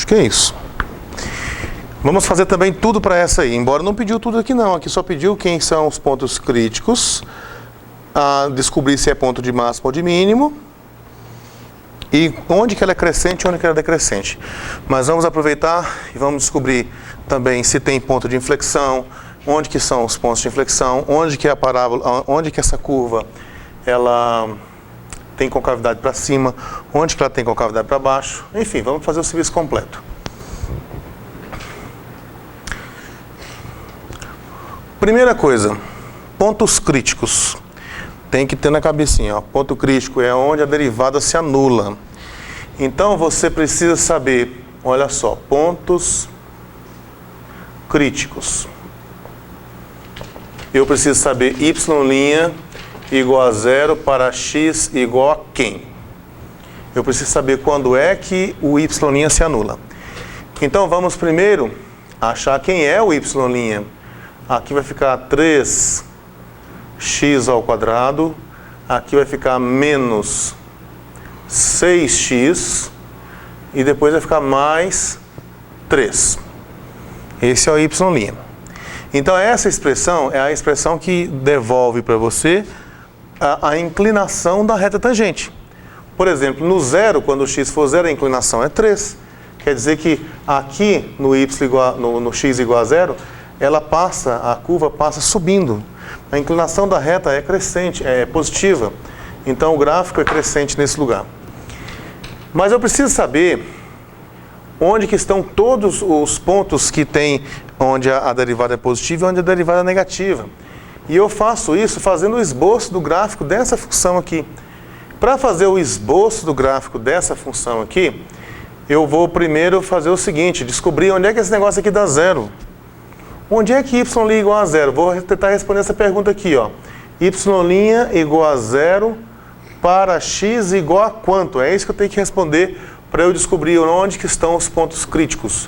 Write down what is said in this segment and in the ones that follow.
que é isso. Vamos fazer também tudo para essa aí, embora não pediu tudo aqui não, aqui só pediu quem são os pontos críticos, descobrir se é ponto de máximo ou de mínimo, e onde que ela é crescente e onde que ela é decrescente. Mas vamos aproveitar e vamos descobrir também se tem ponto de inflexão, onde que são os pontos de inflexão, onde que é a parábola, onde que essa curva ela tem concavidade para cima, onde que ela tem concavidade para baixo. Enfim, vamos fazer o serviço completo. Primeira coisa, pontos críticos. Tem que ter na cabecinha, ó. Ponto crítico é onde a derivada se anula. Então você precisa saber, olha só, pontos críticos. Eu preciso saber y' igual a 0 para x igual a quem? Eu preciso saber quando é que o y' se anula. Então vamos primeiro achar quem é o y'. Aqui vai ficar 3x ao quadrado, aqui vai ficar menos 6x, e depois vai ficar mais 3. Esse é o y'. Então essa expressão é a expressão que devolve para você a inclinação da reta tangente. Por exemplo, no zero, quando o x for zero, a inclinação é 3. Quer dizer que aqui no x igual a 0, a curva passa subindo. A inclinação da reta é crescente, é positiva. Então o gráfico é crescente nesse lugar. Mas eu preciso saber onde que estão todos os pontos que tem onde a derivada é positiva e onde a derivada é negativa. E eu faço isso fazendo o esboço do gráfico dessa função aqui. Para fazer o esboço do gráfico dessa função aqui, eu vou primeiro fazer o seguinte, descobrir onde é que esse negócio aqui dá zero. Onde é que y' igual a 0? Vou tentar responder essa pergunta aqui, ó. Y' igual a 0 para x igual a quanto? É isso que eu tenho que responder para eu descobrir onde que estão os pontos críticos.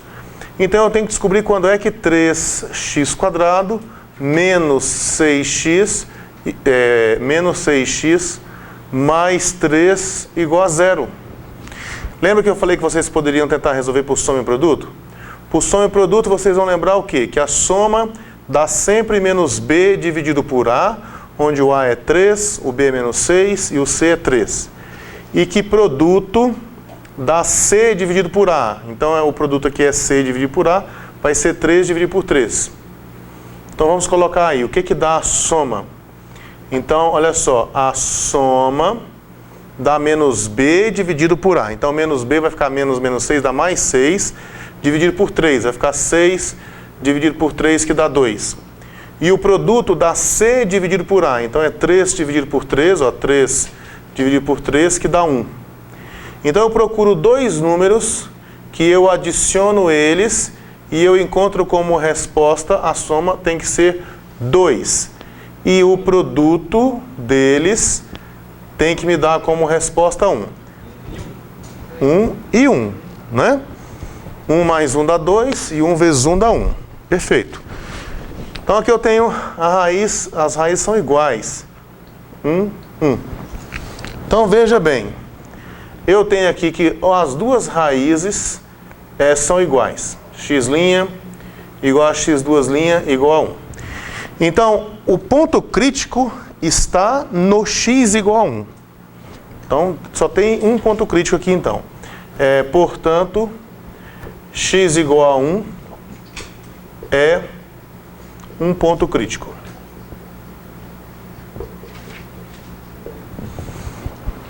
Então eu tenho que descobrir quando é que 3x² menos 6x mais 3 igual a 0. Lembra que eu falei que vocês poderiam tentar resolver por soma e produto? Por soma e produto, vocês vão lembrar o quê? Que a soma dá sempre menos b dividido por a, onde o a é 3, o b é menos 6 e o c é 3. E que produto dá c dividido por a. Então, o produto aqui é c dividido por a, vai ser 3 dividido por 3. Então, vamos colocar aí, o que que dá a soma? Então, olha só, a soma dá menos b dividido por a. Então, menos b vai ficar menos 6, dá mais 6. Dividido por 3, vai ficar 6 dividido por 3, que dá 2. E o produto dá c dividido por a. Então é 3 dividido por 3, ó, 3 dividido por 3, que dá 1. Então eu procuro dois números, que eu adiciono eles, e eu encontro como resposta, a soma tem que ser 2. E o produto deles tem que me dar como resposta 1. 1 e 1, né? 1 mais 1 dá 2 e 1 vezes 1 dá 1. Perfeito. Então aqui eu tenho a raiz, as raízes são iguais. 1. Então veja bem, eu tenho aqui que as duas raízes são iguais. X' igual a x2' igual a 1. Então o ponto crítico está no x igual a 1. Então só tem um ponto crítico aqui então. Portanto, x igual a 1 é um ponto crítico.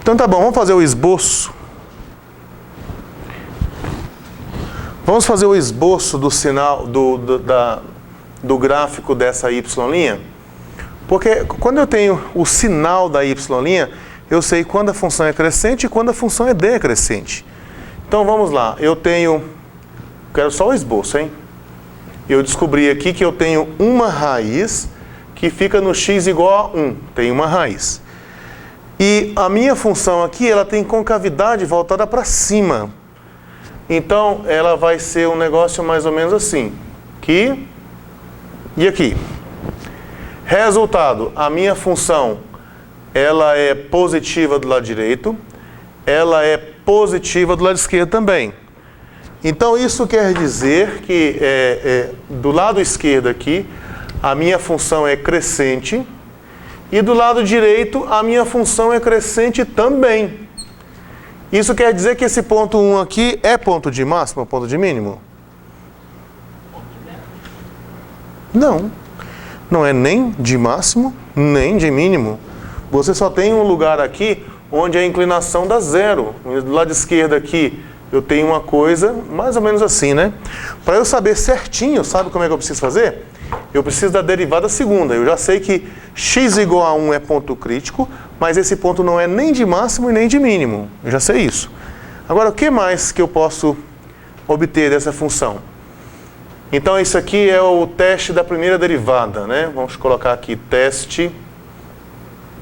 Então tá bom, vamos fazer o esboço. Vamos fazer o esboço do sinal do gráfico dessa y'. Porque quando eu tenho o sinal da y', eu sei quando a função é crescente e quando a função é decrescente. Então vamos lá, quero só o esboço, hein? Eu descobri aqui que eu tenho uma raiz que fica no x igual a 1. Tem uma raiz. E a minha função aqui, ela tem concavidade voltada para cima. Então, ela vai ser um negócio mais ou menos assim. Aqui e aqui. Resultado, a minha função, ela é positiva do lado direito. Ela é positiva do lado esquerdo também. Então isso quer dizer que do lado esquerdo aqui, a minha função é crescente, e do lado direito, a minha função é crescente também. Isso quer dizer que esse ponto 1 aqui é ponto de máximo ou ponto de mínimo? Não. Não é nem de máximo, nem de mínimo. Você só tem um lugar aqui onde a inclinação dá zero. Do lado esquerdo aqui, eu tenho uma coisa mais ou menos assim, né? Para eu saber certinho, sabe como é que eu preciso fazer? Eu preciso da derivada segunda. Eu já sei que x igual a 1 é ponto crítico, mas esse ponto não é nem de máximo e nem de mínimo. Eu já sei isso. Agora, o que mais que eu posso obter dessa função? Então, isso aqui é o teste da primeira derivada, né? Vamos colocar aqui, teste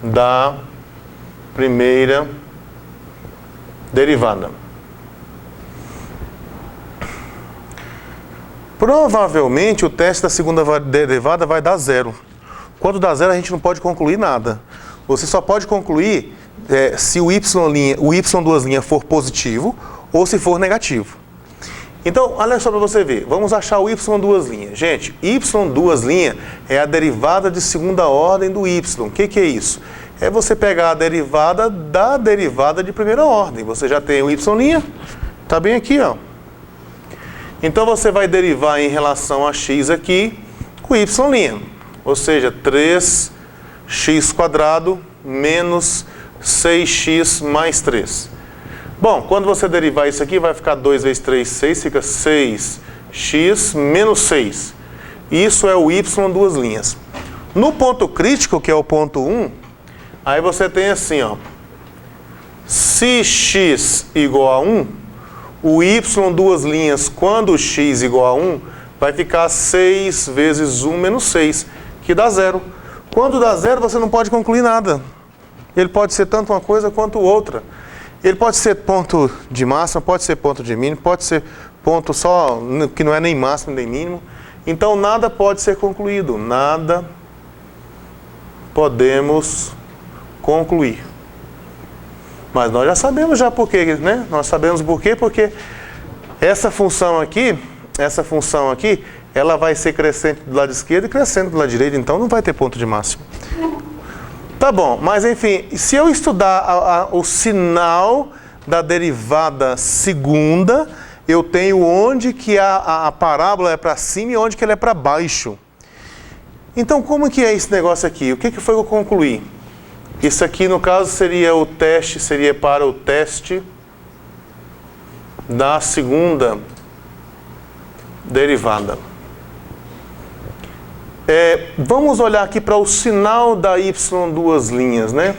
da primeira derivada. Provavelmente o teste da segunda derivada vai dar zero. Quando dá zero, a gente não pode concluir nada. Você só pode concluir se o y duas linhas for positivo ou se for negativo. Então, olha só para você ver. Vamos achar o y duas linhas. Gente, y duas linhas é a derivada de segunda ordem do y. O que é isso? É você pegar a derivada da derivada de primeira ordem. Você já tem o y', está bem aqui, ó. Então você vai derivar em relação a x aqui com y', ou seja, 3x² menos 6x mais 3. Bom, quando você derivar isso aqui, vai ficar 2 vezes 3, 6, fica 6x menos 6. Isso é o y duas linhas. No ponto crítico, que é o ponto 1, aí você tem assim, ó, se x igual a 1, o y duas linhas, quando x igual a 1, vai ficar 6 vezes 1 menos 6, que dá zero. Quando dá zero, você não pode concluir nada. Ele pode ser tanto uma coisa quanto outra. Ele pode ser ponto de máximo, pode ser ponto de mínimo, pode ser ponto só, que não é nem máximo nem mínimo. Então, nada pode ser concluído. Nada podemos concluir. Mas nós já sabemos já por quê, né? Nós sabemos por quê, porque essa função aqui, ela vai ser crescente do lado esquerdo e crescente do lado direito, então não vai ter ponto de máximo. Tá bom, mas enfim, se eu estudar o sinal da derivada segunda, eu tenho onde que a parábola é para cima e onde que ela é para baixo. Então, como que é esse negócio aqui? O que foi que eu concluí? Isso aqui, no caso, seria para o teste da segunda derivada. Vamos olhar aqui para o sinal da y duas linhas, né?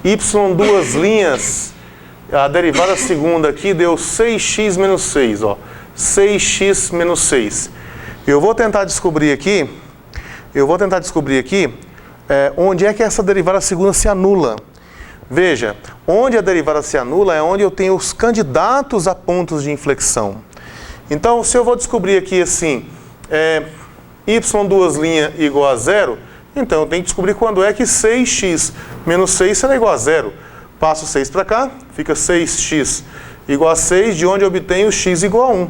Y duas linhas, a derivada segunda aqui deu 6x menos 6, ó. 6x menos 6. Eu vou tentar descobrir aqui onde é que essa derivada segunda se anula. Veja, onde a derivada se anula é onde eu tenho os candidatos a pontos de inflexão. Então, se eu vou descobrir aqui assim, y duas linhas igual a zero, então eu tenho que descobrir quando é que 6x menos 6 será igual a zero. Passo 6 para cá, fica 6x igual a 6, de onde eu obtenho x igual a 1.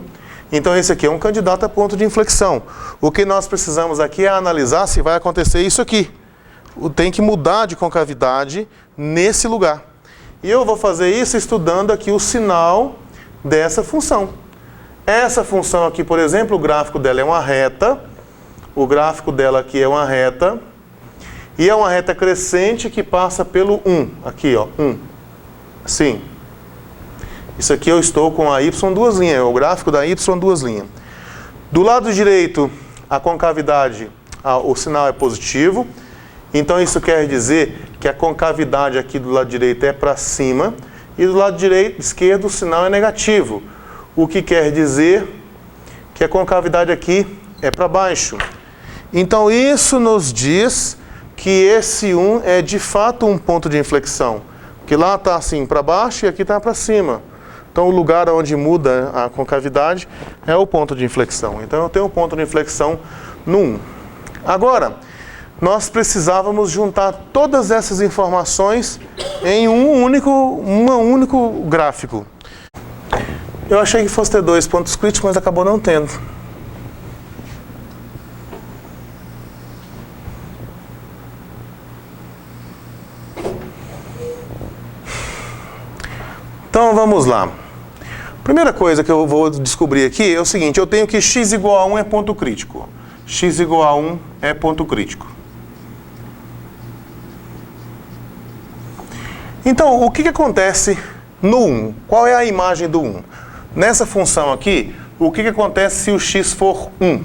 Então esse aqui é um candidato a ponto de inflexão. O que nós precisamos aqui é analisar se vai acontecer isso aqui. Tem que mudar de concavidade nesse lugar. E eu vou fazer isso estudando aqui o sinal dessa função. Essa função aqui, por exemplo, o gráfico dela é uma reta. O gráfico dela aqui é uma reta. E é uma reta crescente que passa pelo 1. Aqui, ó, 1. Assim. Isso aqui eu estou com a y duas linhas. É o gráfico da y duas linhas. Do lado direito, a concavidade, o sinal é positivo. Então isso quer dizer que a concavidade aqui do lado direito é para cima e do lado esquerdo o sinal é negativo. O que quer dizer que a concavidade aqui é para baixo. Então isso nos diz que esse 1 é de fato um ponto de inflexão. Porque lá está assim para baixo e aqui está para cima. Então o lugar onde muda a concavidade é o ponto de inflexão. Então eu tenho um ponto de inflexão no 1. Agora, nós precisávamos juntar todas essas informações em um único gráfico. Eu achei que fosse ter 2 pontos críticos, mas acabou não tendo. Então vamos lá. Primeira coisa que eu vou descobrir aqui é o seguinte: eu tenho que x igual a 1 é ponto crítico. X igual a 1 é ponto crítico. Então, o que acontece no 1? Qual é a imagem do 1? Nessa função aqui, o que acontece se o x for 1?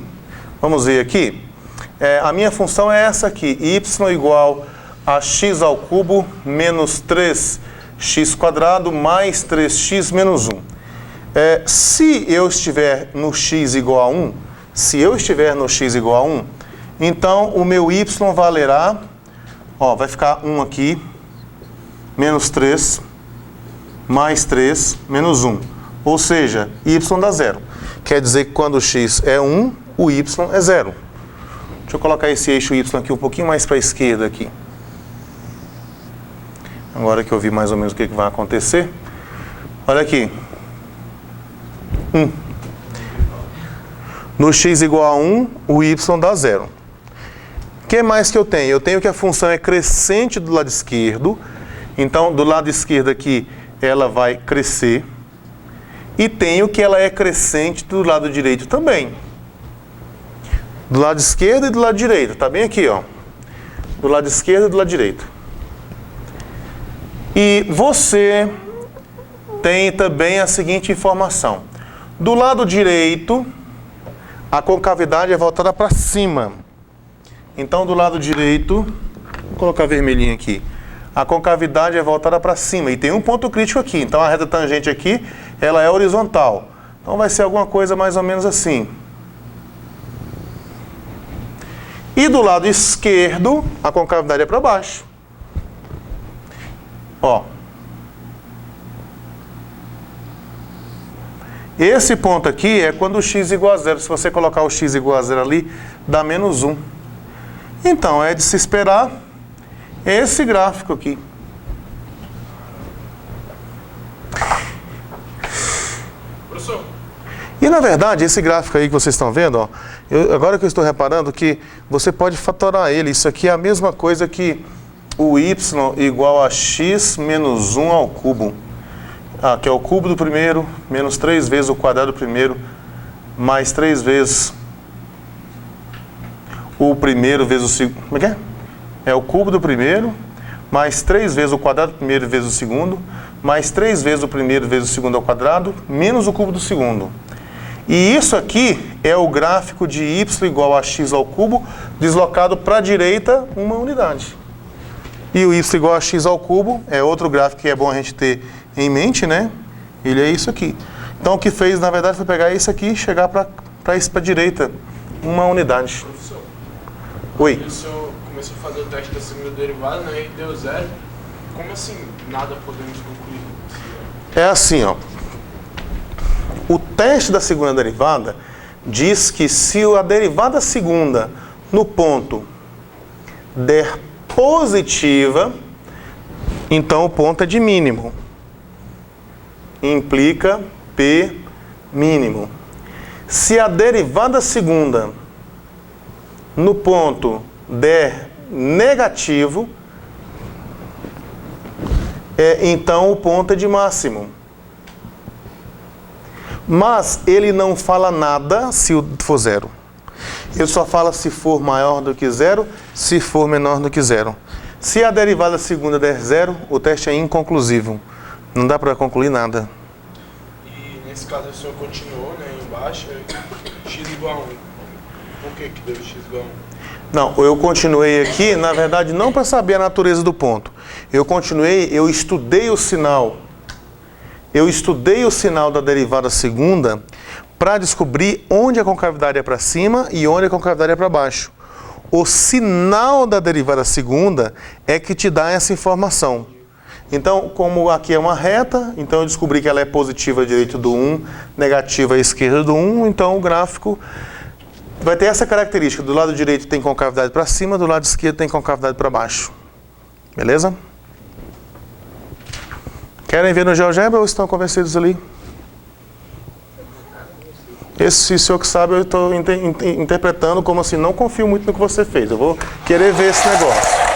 Vamos ver aqui. A minha função é essa aqui, y igual a x ao cubo menos 3x² mais 3x menos 1. Se eu estiver no x igual a 1, então o meu y valerá, vai ficar 1 aqui, menos 3, mais 3, menos 1. Ou seja, y dá 0. Quer dizer que quando o x é 1, o y é 0. Deixa eu colocar esse eixo y aqui um pouquinho mais para a esquerda aqui. Agora que eu vi mais ou menos o que vai acontecer. Olha aqui. 1. No x igual a 1, o y dá 0. O que mais que eu tenho? Eu tenho que a função é crescente do lado esquerdo. Então, do lado esquerdo aqui, ela vai crescer. E tenho que ela é crescente do lado direito também. Do lado esquerdo e do lado direito. Está bem aqui, ó. Do lado esquerdo e do lado direito. E você tem também a seguinte informação. Do lado direito, a concavidade é voltada para cima. Então, do lado direito, vou colocar vermelhinho aqui. A concavidade é voltada para cima. E tem um ponto crítico aqui. Então, a reta tangente aqui, ela é horizontal. Então, vai ser alguma coisa mais ou menos assim. E do lado esquerdo, a concavidade é para baixo. Esse ponto aqui é quando o x igual a 0. Se você colocar o x igual a 0 ali, dá menos 1. Então, é de se esperar esse gráfico aqui. Professor. E, na verdade, esse gráfico aí que vocês estão vendo, agora que eu estou reparando que você pode fatorar ele. Isso aqui é a mesma coisa que o y igual a x menos 1 ao cubo. Que é o cubo do primeiro, menos 3 vezes o quadrado do primeiro, mais 3 vezes o primeiro vezes o segundo. Como é que é? É o cubo do primeiro, mais 3 vezes o quadrado do primeiro vezes o segundo, mais 3 vezes o primeiro vezes o segundo ao quadrado, menos o cubo do segundo. E isso aqui é o gráfico de y igual a x ao cubo, deslocado para a direita uma unidade. E o y igual a x ao cubo é outro gráfico que é bom a gente ter em mente, né? Ele é isso aqui. Então, o que fez, na verdade, foi pegar isso aqui e chegar para a direita, uma unidade. Professor, Oi. o senhor começou a fazer o teste da segunda derivada, né? E deu 0. Como assim nada podemos concluir? É assim, ó. O teste da segunda derivada diz que se a derivada segunda no ponto der positiva, então o ponto é de mínimo. Implica P mínimo. Se a derivada segunda no ponto der negativo, então o ponto é de máximo. Mas ele não fala nada se for 0. Ele só fala se for maior do que 0, se for menor do que 0. Se a derivada segunda der 0, o teste é inconclusivo. Não dá para concluir nada. E nesse caso o senhor continuou, né, embaixo, x igual a 1. Por que deu x igual a 1? Não, eu continuei aqui, na verdade, não para saber a natureza do ponto. Eu estudei o sinal. Eu estudei o sinal da derivada segunda para descobrir onde a concavidade é para cima e onde a concavidade é para baixo. O sinal da derivada segunda é que te dá essa informação. Então, como aqui é uma reta, então eu descobri que ela é positiva à direita do 1, negativa à esquerda do 1, então o gráfico vai ter essa característica. Do lado direito tem concavidade para cima, do lado esquerdo tem concavidade para baixo. Beleza? Querem ver no GeoGebra ou estão convencidos ali? Esse senhor que sabe, eu estou interpretando como assim, não confio muito no que você fez. Eu vou querer ver esse negócio.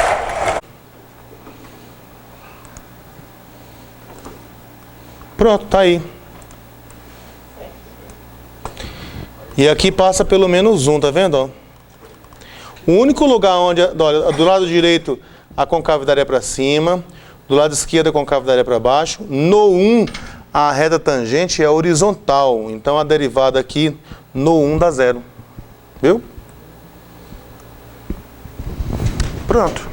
Pronto, tá aí. E aqui passa pelo menos 1, tá vendo? Ó? O único lugar onde, olha, do lado direito a concavidade é para cima, do lado esquerdo a concavidade é para baixo. No 1, a reta tangente é horizontal, então a derivada aqui no 1 dá 0. Viu? Pronto.